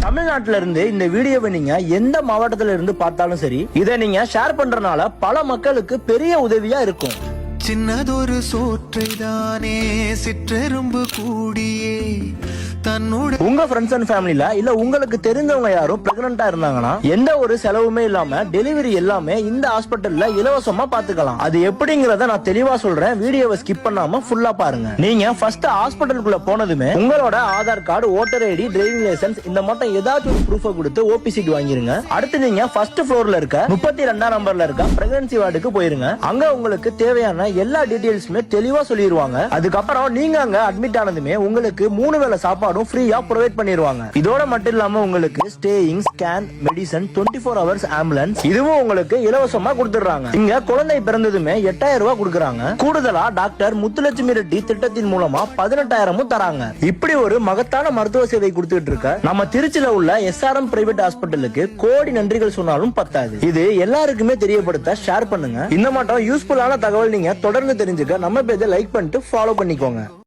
தமிழ்நாட்டுல இருந்து இந்த வீடியோவை நீங்க எந்த மாவட்டத்துல இருந்து பார்த்தாலும் சரி, இதை நீங்க ஷேர் பண்றதுனால பல மக்களுக்கு பெரிய உதவியா இருக்கும். சின்னதொரு சோற்றைதானே சிற்றெரும்பு கூடியே தன்னோட உங்க ஃப்ரெண்ட்ஸ் அண்ட் ஃபேமிலில இல்ல உங்களுக்கு தெரிஞ்சவங்க யாரும் பிரெக்னண்டா இருந்தாங்கன்னா எந்த ஒரு செலவுமே இல்லாம டெலிவரி எல்லாமே இந்த ஹாஸ்பிட்டல்ல இலவசமா பாத்துக்கலாம். அது எப்படிங்கறத நான் தெளிவா சொல்றேன், வீடியோவை ஸ்கிப் பண்ணாம ஃபுல்லா பாருங்க. நீங்க ஃபர்ஸ்ட் ஹாஸ்பிட்டலுக்குள்ள போனதுமே உங்களோட Aadhaar card, voter ID, driving licence இந்த மட்டும் ஏதாச்சும் ஒரு ப்ரூஃபை கொடுத்து ஓபி சீட் வாங்கிருங்க. அடுத்து நீங்க ஃபர்ஸ்ட் ஃப்ளோர்ல இருக்க 32ஆம் நம்பர்ல இருக்க பிரெக்னன்சி வார்டுக்கு போயிருங்க. அங்க உங்களுக்கு தேவையான எல்லா டீடைல்ஸுமே தெளிவா சொல்லிடுவாங்க. அதுக்கப்புறம் நீங்க அங்க அட்மிட் ஆனதுமே உங்களுக்கு 3 வேளை சாப்பாடும் ஃப்ரீயா ப்ரொவைட் பண்ணிடுவாங்க. இதோட மட்டும் இல்லாம உங்களுக்கு staying, scan, medicine, 24 hours ambulance இதுவும் உங்களுக்கு இலவசமா கொடுத்துறாங்க. இங்க குழந்தை பிறந்ததுமே 8000 ரூபாய் கொடுக்கறாங்க. கூடுதலா டாக்டர் முத்துலட்சுமி ரெட்டி திட்டத்தின் மூலமா 18,000 தராங்க. இப்படி ஒரு மகத்தான மருத்துவ சேவை கொடுத்துட்டு இருக்க நம்ம திருச்சியில உள்ள SRM பிரைவேட் ஹாஸ்பிட்டலுக்கு கோடி நன்றிகள் சொன்னாலும் பத்தாது. இது எல்லாருக்குமே தெரியப்படுத்த ஷேர் பண்ணுங்க. இந்த மட்டும் யூஸ்ஃபுல்லான தகவல் நீங்க தொடர்ந்து தெரிஞ்சுக்க நம்ம பேஜை லைக் பண்ணிட்டு ஃபாலோ பண்ணிக்கோங்க.